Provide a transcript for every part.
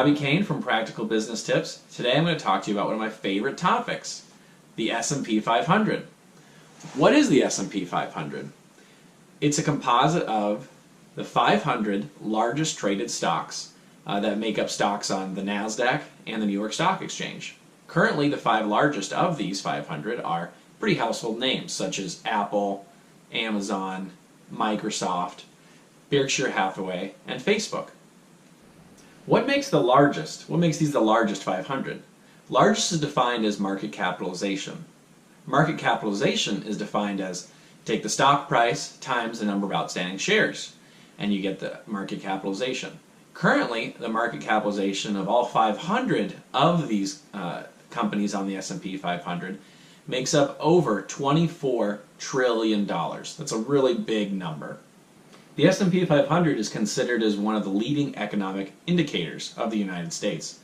Bobby Kane from Practical Business Tips. Today I'm going to talk to you about one of my favorite topics, the S&P 500. What is the S&P 500? It's a composite of the 500 largest traded stocks that make up stocks on the NASDAQ and the New York Stock Exchange. Currently, the 5 largest of these 500 are pretty household names such as Apple, Amazon, Microsoft, Berkshire Hathaway, and Facebook. What makes the largest? What makes these the largest 500? Largest is defined as market capitalization. Market capitalization is defined as take the stock price times the number of outstanding shares, and you get the market capitalization. Currently, the market capitalization of all 500 of these companies on the S&P 500 makes up over $24 trillion. That's a really big number. The S&P 500 is considered as one of the leading economic indicators of the United States,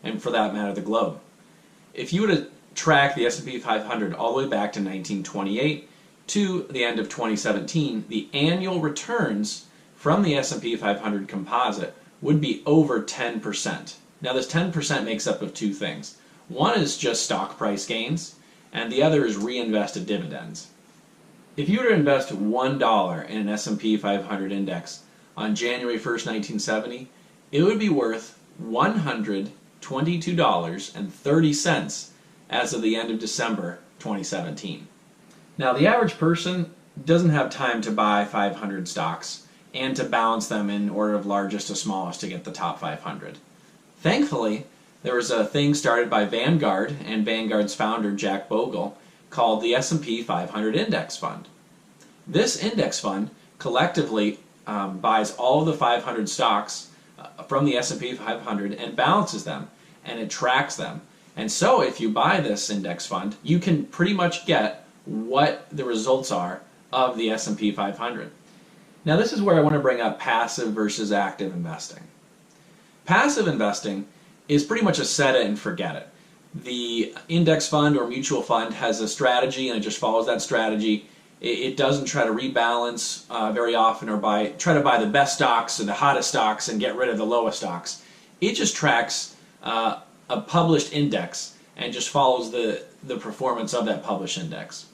and for that matter, the globe. If you were to track the S&P 500 all the way back to 1928 to the end of 2017, the annual returns from the S&P 500 composite would be over 10%. Now this 10% makes up of two things. One is just stock price gains, and the other is reinvested dividends. If you were to invest $1 in an S&P 500 index on January 1st, 1970, it would be worth $122.30 as of the end of December 2017. Now, the average person doesn't have time to buy 500 stocks and to balance them in order of largest to smallest to get the top 500. Thankfully, there was a thing started by Vanguard and Vanguard's founder, Jack Bogle, called the S&P 500 Index Fund. This index fund collectively buys all of the 500 stocks from the S&P 500 and balances them, and it tracks them. And so if you buy this index fund, you can pretty much get what the results are of the S&P 500. Now this is where I want to bring up passive versus active investing. Passive investing is pretty much a set it and forget it. The index fund or mutual fund has a strategy and it just follows that strategy. It doesn't try to rebalance very often or try to buy the best stocks or the hottest stocks and get rid of the lowest stocks. It just tracks a published index and just follows the performance of that published index.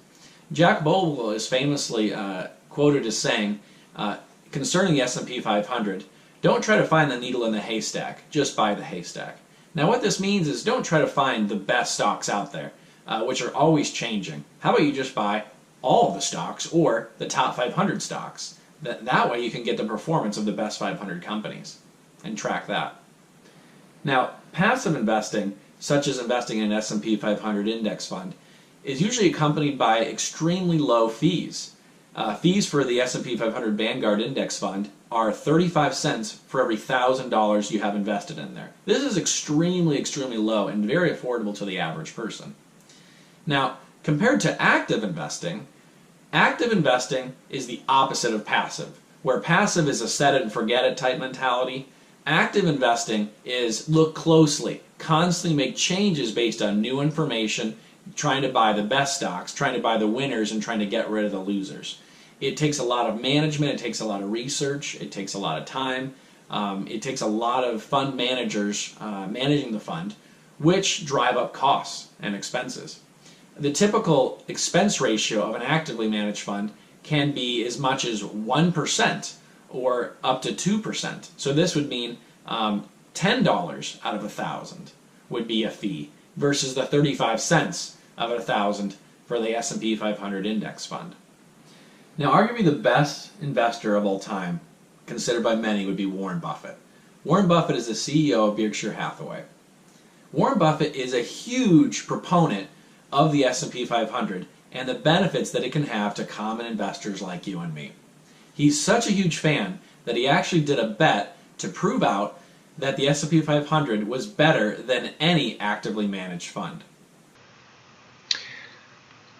Jack Bogle is famously quoted as saying, concerning the S&P 500, don't try to find the needle in the haystack, just buy the haystack. Now what this means is don't try to find the best stocks out there, which are always changing. How about you just buy all of the stocks or the top 500 stocks? That way you can get the performance of the best 500 companies and track that. Now passive investing, such as investing in an S&P 500 index fund, is usually accompanied by extremely low fees. Fees for the S&P 500 Vanguard Index Fund are 35 cents for every $1,000 you have invested in there. This is extremely, extremely low and very affordable to the average person. Now, compared to active investing is the opposite of passive. Where passive is a set it and forget it type mentality, active investing is look closely, constantly make changes based on new information, trying to buy the best stocks, trying to buy the winners, and trying to get rid of the losers. It takes a lot of management, it takes a lot of research, it takes a lot of time, it takes a lot of fund managers managing the fund, which drive up costs and expenses. The typical expense ratio of an actively managed fund can be as much as 1% or up to 2%. So this would mean $10 out of 1,000 would be a fee versus the 35 cents of 1,000 for the S&P 500 index fund. Now, arguably the best investor of all time, considered by many, would be Warren Buffett. Warren Buffett is the CEO of Berkshire Hathaway. Warren Buffett is a huge proponent of the S&P 500 and the benefits that it can have to common investors like you and me. He's such a huge fan that he actually did a bet to prove out that the S&P 500 was better than any actively managed fund.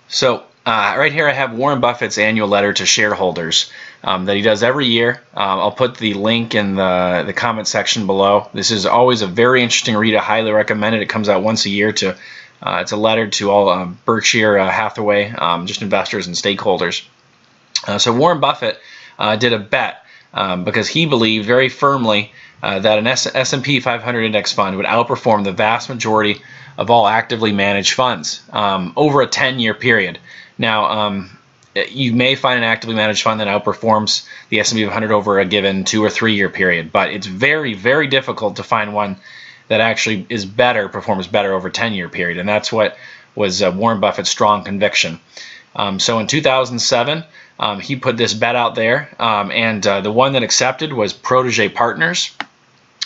So right here I have Warren Buffett's annual letter to shareholders that he does every year. I'll put the link in the comment section below. This is always a very interesting read. I highly recommend it. It comes out once a year. It's a letter to all Berkshire Hathaway, just investors and stakeholders. So Warren Buffett did a bet because he believed very firmly that an S&P 500 index fund would outperform the vast majority of all actively managed funds over a 10-year period. Now, you may find an actively managed fund that outperforms the S&P 500 over a given 2 or 3 year period, but it's very, very difficult to find one that actually is better, performs better over a 10-year period, and that's what was Warren Buffett's strong conviction. So in 2007, he put this bet out there, and the one that accepted was Protege Partners,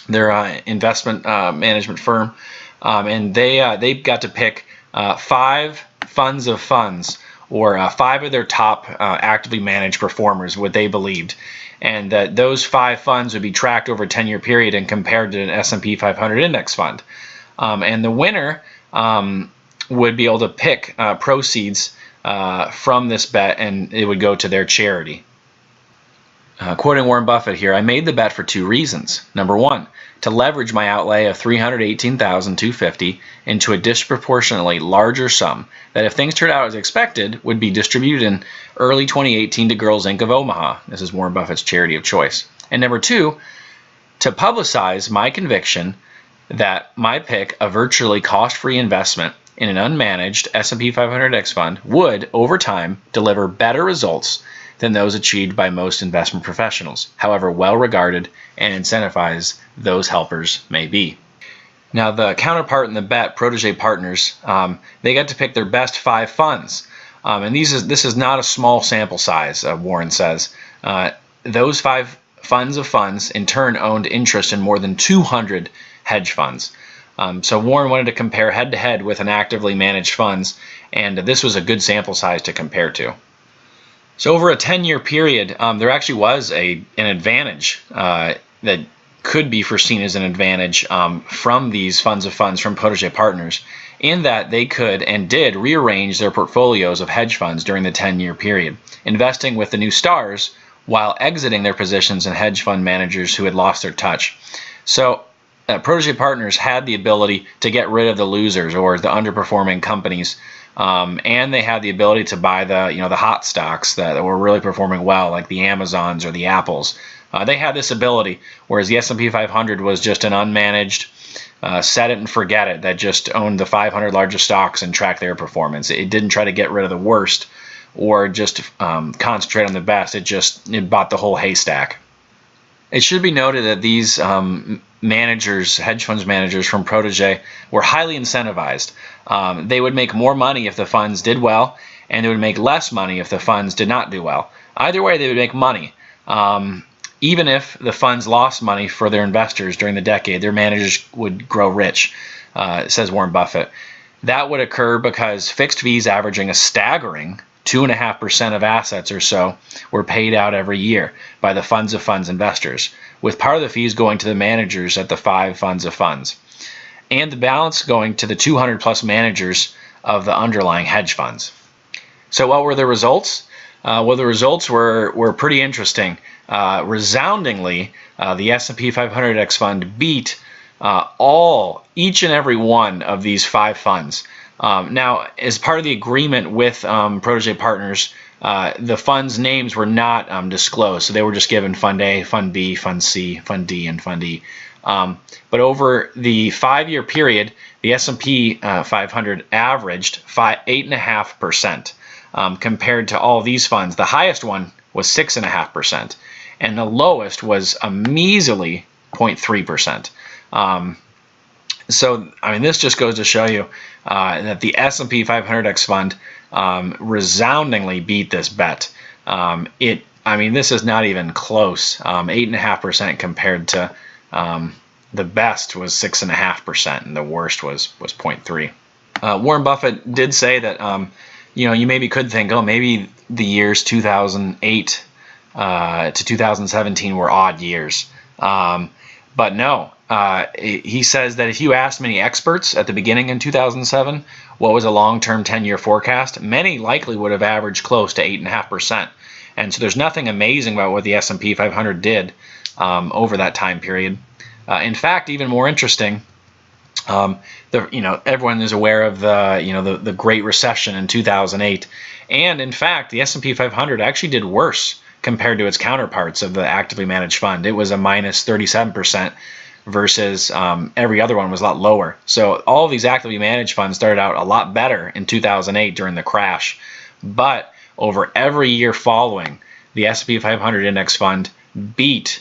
their investment management firm, and they got to pick 5 funds of funds, or 5 of their top actively managed performers, what they believed, and that those 5 funds would be tracked over a 10-year period and compared to an S&P 500 index fund, and the winner would be able to pick proceeds from this bet, and it would go to their charity. Quoting Warren Buffett here, I made the bet for 2 reasons. Number 1, to leverage my outlay of $318,250 into a disproportionately larger sum that, if things turned out as expected, would be distributed in early 2018 to Girls Inc. of Omaha. This is Warren Buffett's charity of choice. And number 2, to publicize my conviction that my pick, a virtually cost-free investment in an unmanaged S&P 500 index fund, would, over time, deliver better results than those achieved by most investment professionals, however well regarded and incentivized those helpers may be. Now, the counterpart in the bet, Protege Partners, they got to pick their best 5 funds, and this is not a small sample size, Warren says. Those 5 funds of funds, in turn, owned interest in more than 200 hedge funds. So Warren wanted to compare head-to-head with an actively managed funds, and this was a good sample size to compare to. So over a 10-year period, there actually was an advantage that could be foreseen as an advantage from these funds of funds from Protege Partners, in that they could and did rearrange their portfolios of hedge funds during the 10-year period, investing with the new stars while exiting their positions in hedge fund managers who had lost their touch. So Protege Partners had the ability to get rid of the losers or the underperforming companies, and they had the ability to buy the hot stocks that were really performing well, like the Amazons or the Apples. They had this ability, whereas the S&P 500 was just an unmanaged, set it and forget it, that just owned the 500 largest stocks and tracked their performance. It didn't try to get rid of the worst or just concentrate on the best. It bought the whole haystack. It should be noted that these managers, hedge funds managers from Protege, were highly incentivized. They would make more money if the funds did well, and they would make less money if the funds did not do well. Either way, they would make money. Even if the funds lost money for their investors during the decade, their managers would grow rich, says Warren Buffett. That would occur because fixed fees averaging a staggering 2.5% of assets or so were paid out every year by the funds of funds investors, with part of the fees going to the managers at the 5 funds of funds, and the balance going to the 200 plus managers of the underlying hedge funds. So what were the results? Well, the results were pretty interesting. Resoundingly, the S&P 500 index fund beat each and every one of these 5 funds. Now, as part of the agreement with Protege Partners, the funds' names were not disclosed, so they were just given Fund A, Fund B, Fund C, Fund D, and Fund E. But over the 5-year period, the S&P 500 averaged 8.5%. Compared to all these funds. The highest one was 6.5%, and the lowest was a measly 0.3%. So, I mean, this just goes to show you that the S&P 500X fund resoundingly beat this bet. This is not even close. 8.5% compared to the best was 6.5%, and the worst was 0.3. Warren Buffett did say that you maybe could think, oh, maybe the years 2008 to 2017 were odd years. But no, he says that if you asked many experts at the beginning in 2007 what was a long-term 10-year forecast, many likely would have averaged close to 8.5%. And so there's nothing amazing about what the S&P 500 did over that time period. In fact, even more interesting, everyone is aware of the Great Recession in 2008, and in fact, the S&P 500 actually did worse compared to its counterparts of the actively managed fund. It was a minus 37% versus every other one was a lot lower. So all of these actively managed funds started out a lot better in 2008 during the crash. But over every year following, the S&P 500 index fund beat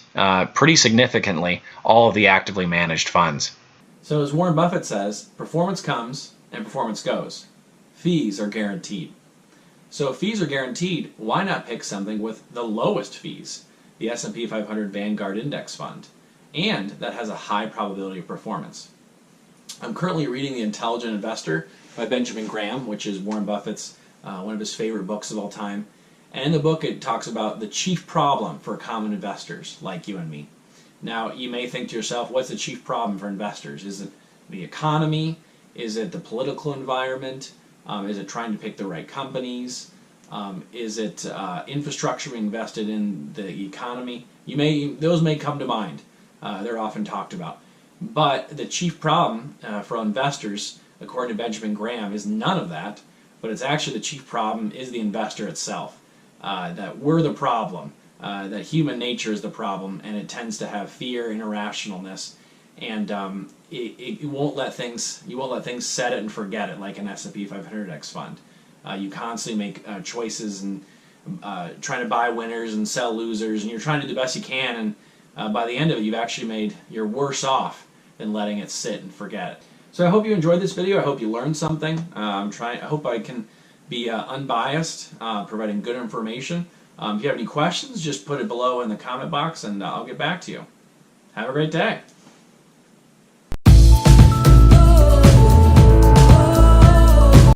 pretty significantly all of the actively managed funds. So as Warren Buffett says, performance comes and performance goes. Fees are guaranteed. So if fees are guaranteed, why not pick something with the lowest fees, the S&P 500 Vanguard Index Fund, and that has a high probability of performance? I'm currently reading The Intelligent Investor by Benjamin Graham, which is Warren Buffett's one of his favorite books of all time. And in the book it talks about the chief problem for common investors like you and me. Now you may think to yourself, what's the chief problem for investors? Is it the economy? Is it the political environment? Is it trying to pick the right companies? Is it infrastructure being invested in the economy? Those may come to mind. They're often talked about. But the chief problem for investors, according to Benjamin Graham, is none of that. But it's actually the chief problem is the investor itself. That we're the problem. That human nature is the problem, and it tends to have fear and irrationalness. And you won't let things set it and forget it like an S&P 500 index fund. You constantly make choices and trying to buy winners and sell losers, and you're trying to do the best you can, and by the end of it you're worse off than letting it sit and forget it. So I hope you enjoyed this video. I hope you learned something. I hope I can be unbiased, providing good information. If you have any questions, just put it below in the comment box and I'll get back to you. Have a great day.